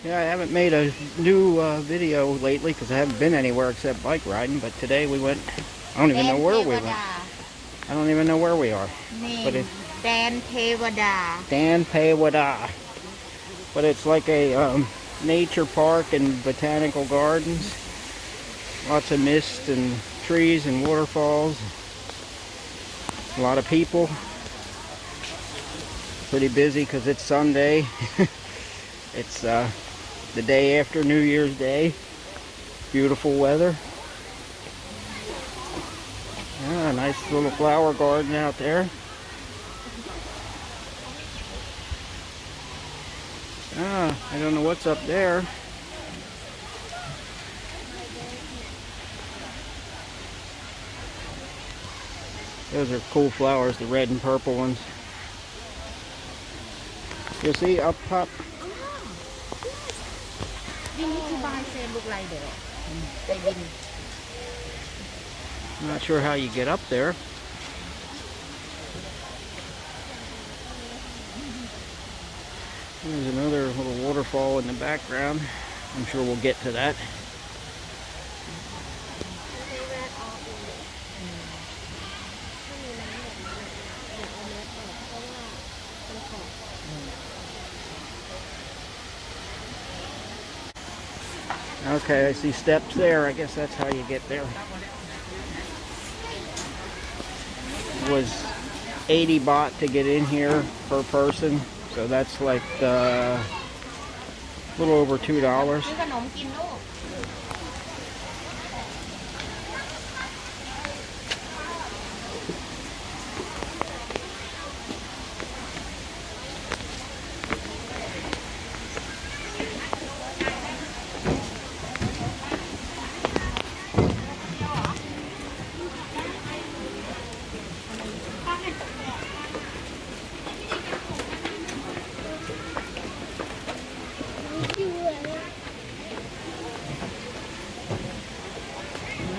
Yeah, I haven't made a new video lately because I haven't been anywhere except bike riding. But today we went. I don't even know where we went. I don't even know where we are. But it's Dan Tevada. Dan Paywada. But it's like a nature park and botanical gardens. Lots of mist and trees and waterfalls. A lot of people. Pretty busy because it's Sunday. It's the day after New Year's Day. Beautiful weather. Ah, nice little flower garden out there. Ah, I don't know what's up there. Those are cool flowers, the red and purple ones. You see up top? We need to buy same look like that. They didn't. I'm not sure how you get up there. There's another little waterfall in the background. I'm sure we'll get to that. Okay, I see steps there. I guess that's how you get there. It was 80 baht to get in here per person. So that's like a little over $2.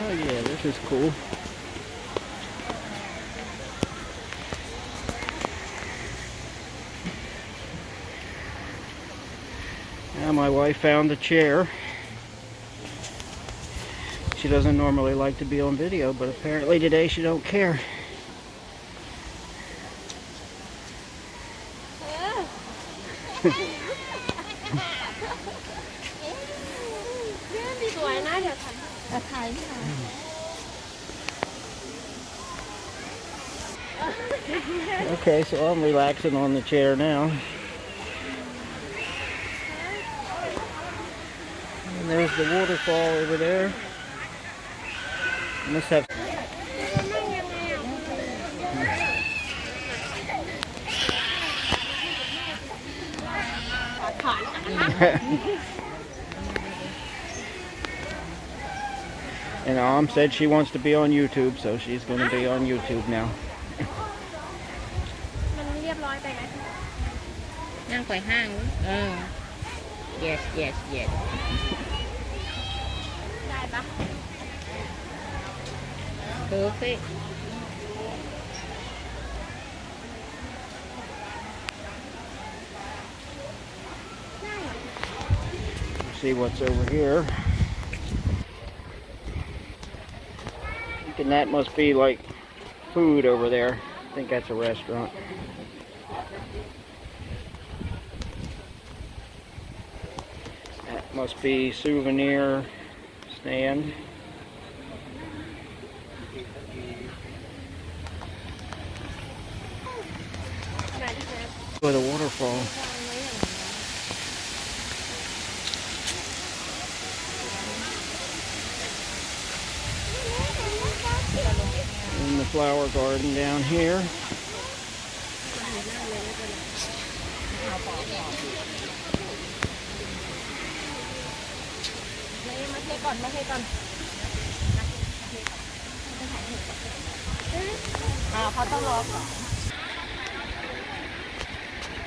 Oh yeah, this is cool. Now my wife found a chair. She doesn't normally like to be on video, but apparently today she don't care. Okay, so I'm relaxing on the chair now. And there's the waterfall over there. I must have... And Mom said she wants to be on YouTube, so she's going to be on YouTube now. มันเรียบร้อยไปไหมนั่งไปห้างyes yes yes ได้ปะ perfect See what's over here. And that must be like food over there. I think that's a restaurant. That must be souvenir stand. By the waterfall. In the flower garden down here.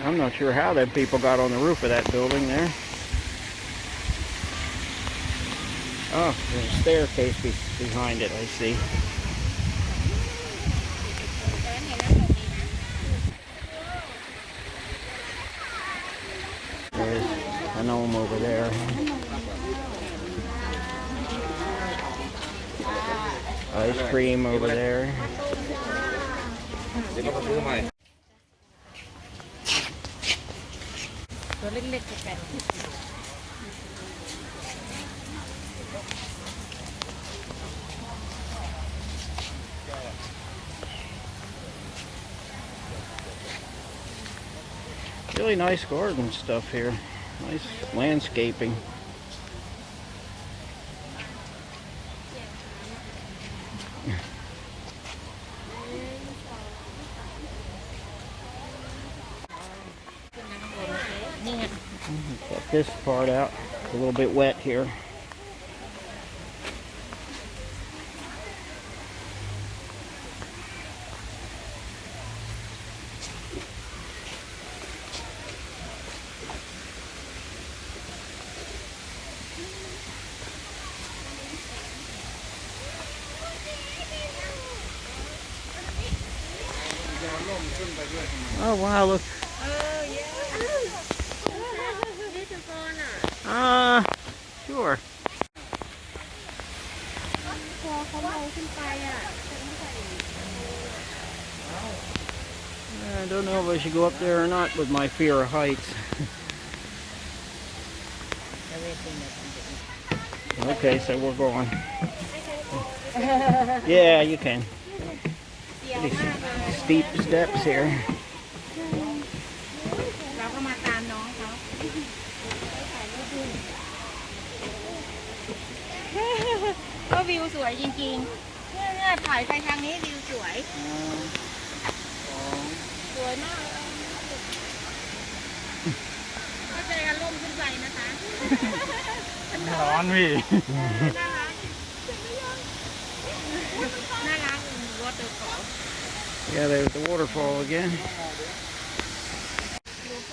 I'm not sure how them people got on the roof of that building there. Oh, there's a staircase behind it, I see. There's gnome over there. Ice cream over there. Really nice garden stuff here. Nice landscaping. Got this part out. It's a little bit wet here. Oh wow, look. Sure. I don't know if I should go up there or not with my fear of heights. Okay, so we're going. Yeah, you can. Pretty steep steps here. เราก็มาตามน้องเขาก็วิวสวยจริงๆเนี่ยถ่ายไปทางนี้วิวสวยสวยมากก็ใจกันล่มขึ้นไปนะคะ ร้อนพี่ น่ารัก waterfall. Yeah, there's the waterfall again.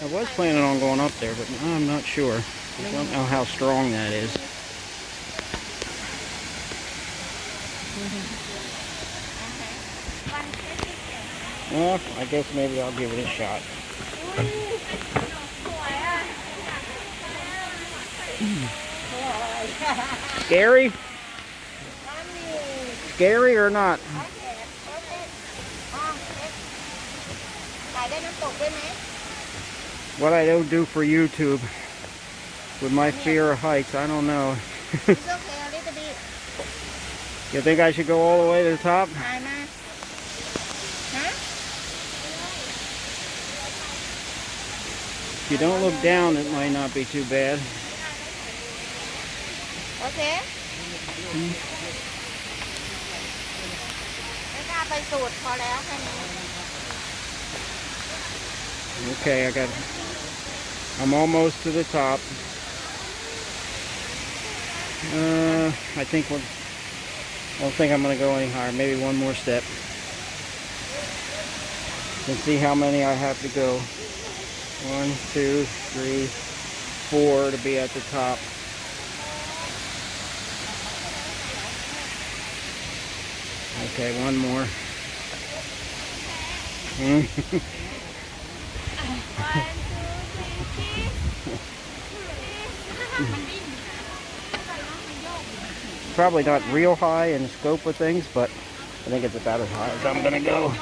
I was planning on going up there, but I'm not sure. I don't know how strong that is. Well, I guess maybe I'll give it a shot. Scary? Scary or not? What I don't do for YouTube with my fear of heights, I don't know. It's okay, a little bit. You think I should go all the way to the top? Huh? If you don't look down, it might not be too bad. Okay. Okay, I'm almost to the top. I don't think I'm going to go any higher. Maybe one more step. And see how many I have to go. 1, 2, 3, 4 to be at the top. Okay, one more. Probably not real high in the scope of things, but I think it's about as high as I'm gonna go.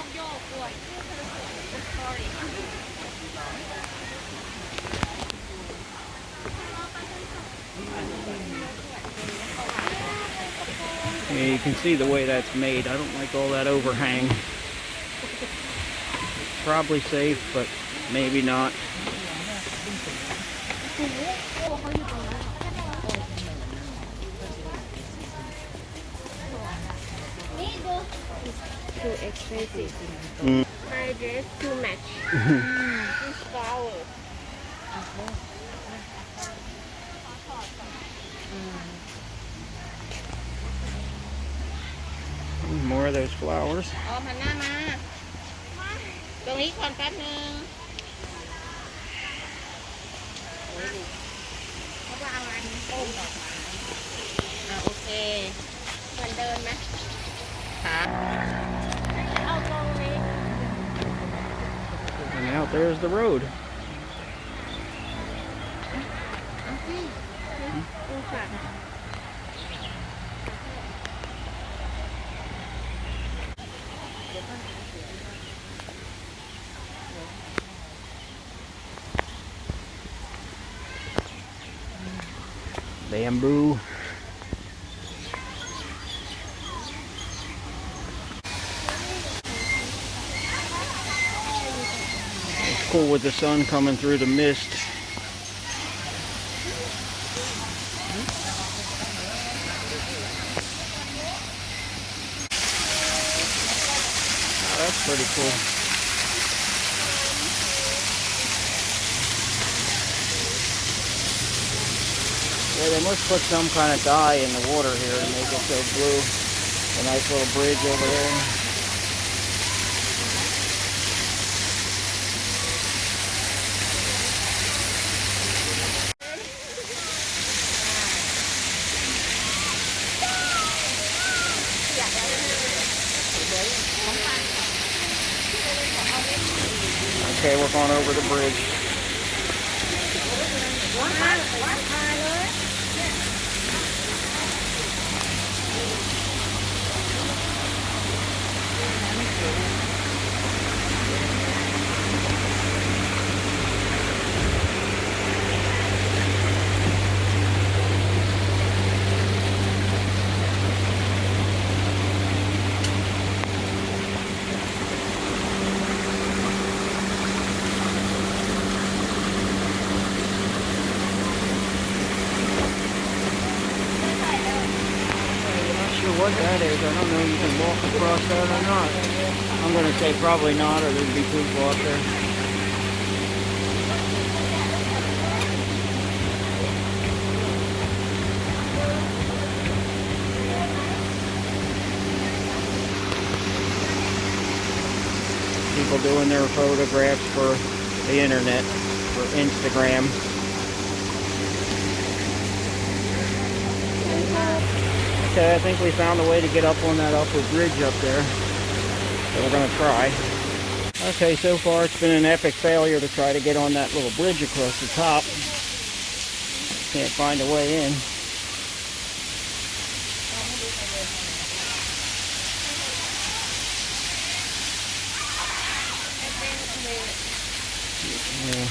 Yeah, you can see the way that's made. I don't like all that overhang. Probably safe, but maybe not. Too expensive. My dress too much. This flower. More of those flowers. อ๋อหันหน้ามาตรงนี้ก่อนแป๊บนึงเขาจะเอาอันนี้ต้มดอกไม้โอเคเหมือนเดินไหมค่ะเอาตรงนี้ And out there's the road. ค่ะ Bamboo. It's cool with the sun coming through the mist. Oh, that's pretty cool. Yeah, they must put some kind of dye in the water here to make it so blue. A nice little bridge over there. Okay, we're going over the bridge. What that is, I don't know if you can walk across that or not. I'm going to say probably not, or there'd be people out there. People doing their photographs for the internet, for Instagram. Okay, I think we found a way to get up on that upper bridge up there. So we're going to try. Okay, so far it's been an epic failure to try to get on that little bridge across the top. Can't find a way in. Yeah.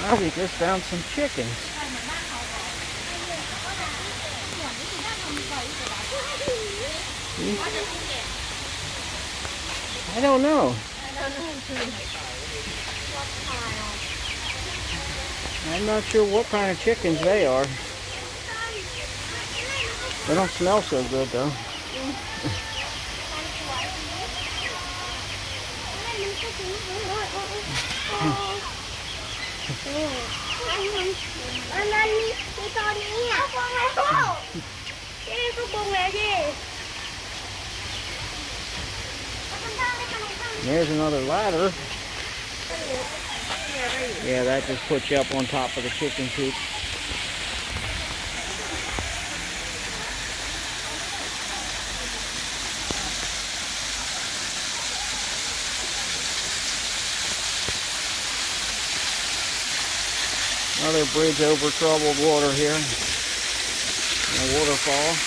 Oh, we just found some chickens. I don't know. I'm not sure what kind of chickens they are. They don't smell so good though. There's another ladder. Yeah, that just puts you up on top of the chicken coop. Another bridge over troubled water here. A waterfall.40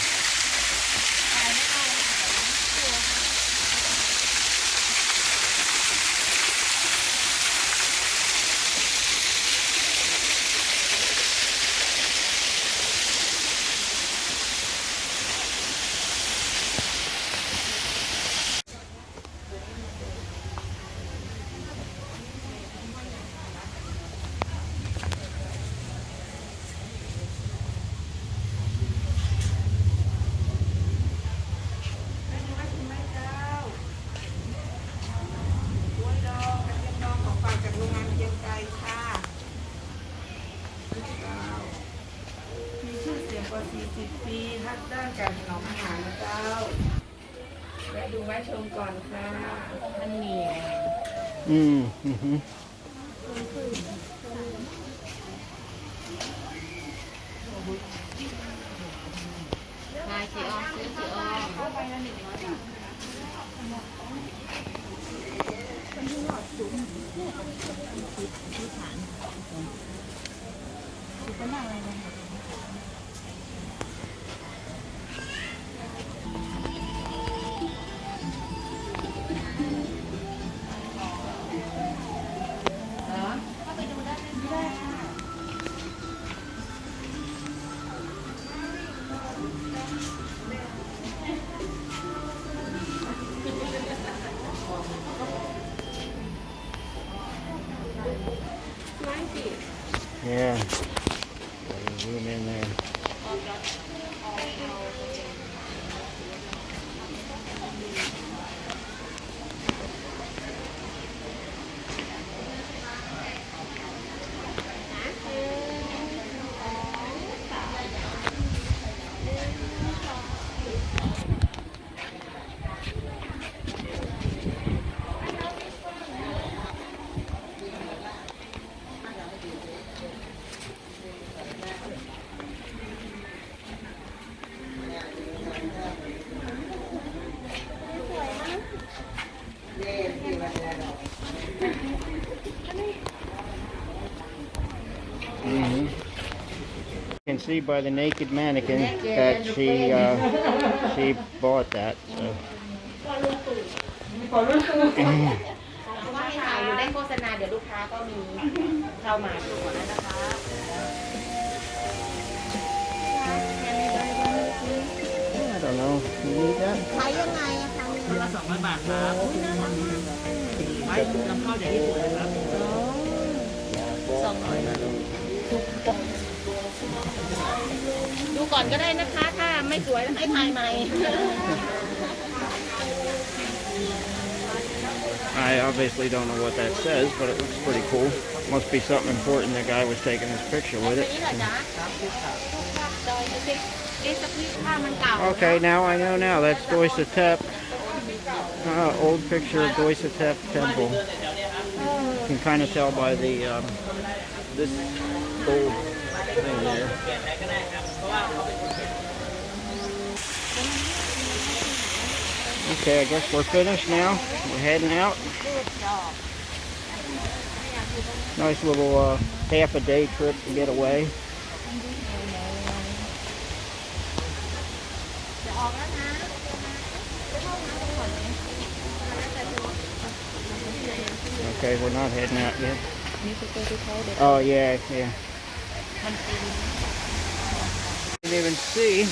ปีทักด้านการถนอมอาหารนะเจ้าแวะดูแวะชมก่อนค่ะมันมีไง นายสีออมซื้อสีออมYeah. Zoom in there. Mm-hmm. You can see by the naked mannequin that she bought that. So. เพราะว่าให้ถ่ายอยู่ได้โฆษณาเดี๋ยวลูกค้าก็มีเข้ามาตัวนั้นนะคะ I don't know. You need that? ใช้ยังไงอะคะ คนละ200 บาทครับไว้นำเข้าจากญี่ปุ่นเลยครับ ดูก่อนก็ได้นะคะ ถ้าไม่สวยให้ถ่ายใหม่ I obviously don't know what that says, but it looks pretty cool. Must be something important. The guy was taking his picture with it. นี่เหรอจ๊ะดอยสคริปต์ผ้ามันเก่า Okay, now I know now. That's Doisatep. Old picture of Doisatep Temple. You can kind of tell by the this gold thing there. Okay, I guess we're finished now. We're heading out. Nice little half a day trip to get away. Okay, we're not heading out yet. Oh yeah, yeah. Didn't even see.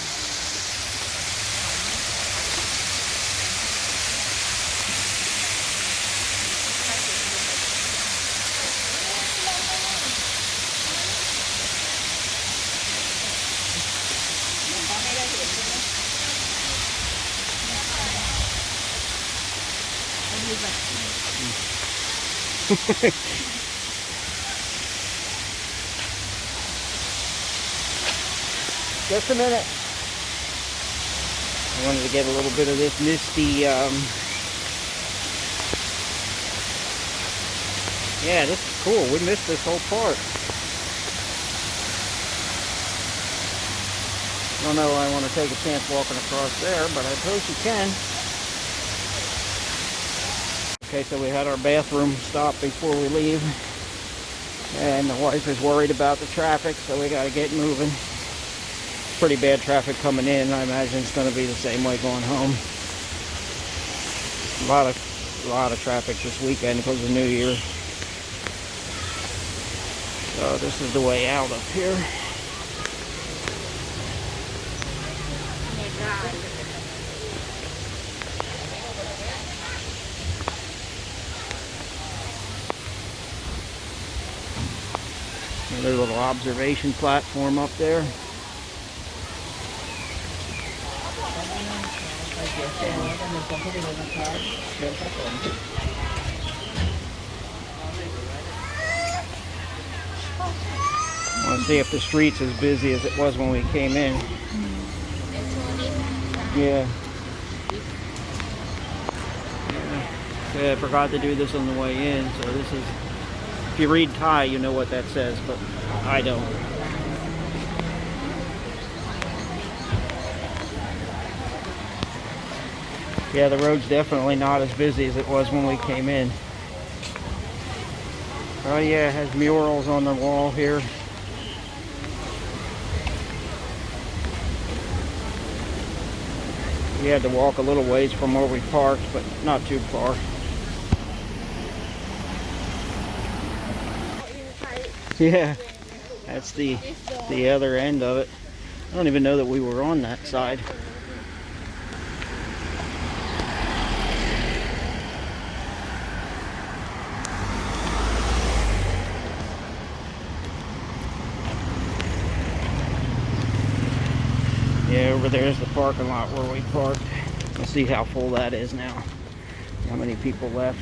Just a minute. I wanted to get a little bit of this misty, yeah, this is cool. We missed this whole part. I don't know, I want to take a chance walking across there, but I suppose you can. Okay, so we had our bathroom stop before we leave. And the wife is worried about the traffic, so we got to get moving. Pretty bad traffic coming in. I imagine it's going to be the same way going home. A lot of traffic this weekend because of New Year. So this is the way out up here. Another little observation platform up there. I want to see if the street's as busy as it was when we came in. Yeah. Yeah, I forgot to do this on the way in, so this is... If you read Thai, you know what that says, but I don't. Yeah, the road's definitely not as busy as it was when we came in. Oh yeah, it has murals on the wall here. We had to walk a little ways from where we parked, but not too far. Yeah, that's the other end of it. I don't even know that we were on that side. Yeah, over there's the parking lot where we parked. Let's see how full that is now. How many people left.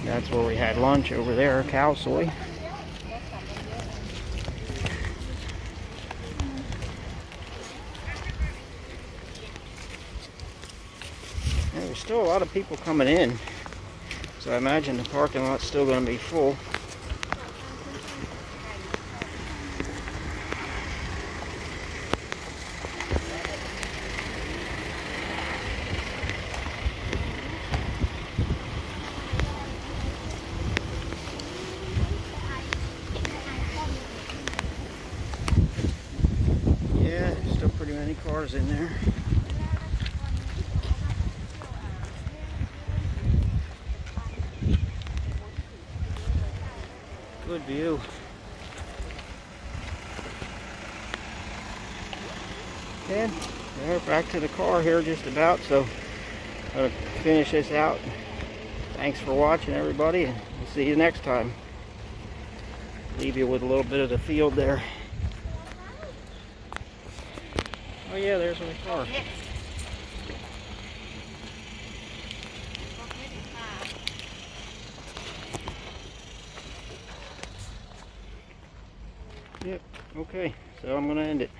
That's where we had lunch over there, cow soy. And there's still a lot of people coming in, so I imagine the parking lot's still going to be full. Yeah, still pretty many cars in there. Good view. And we're back to the car here just about, so I'm going to finish this out. Thanks for watching, everybody, and we'll see you next time. Leave you with a little bit of the field there. Oh yeah, there's my car. Yep, okay, so I'm going to end it.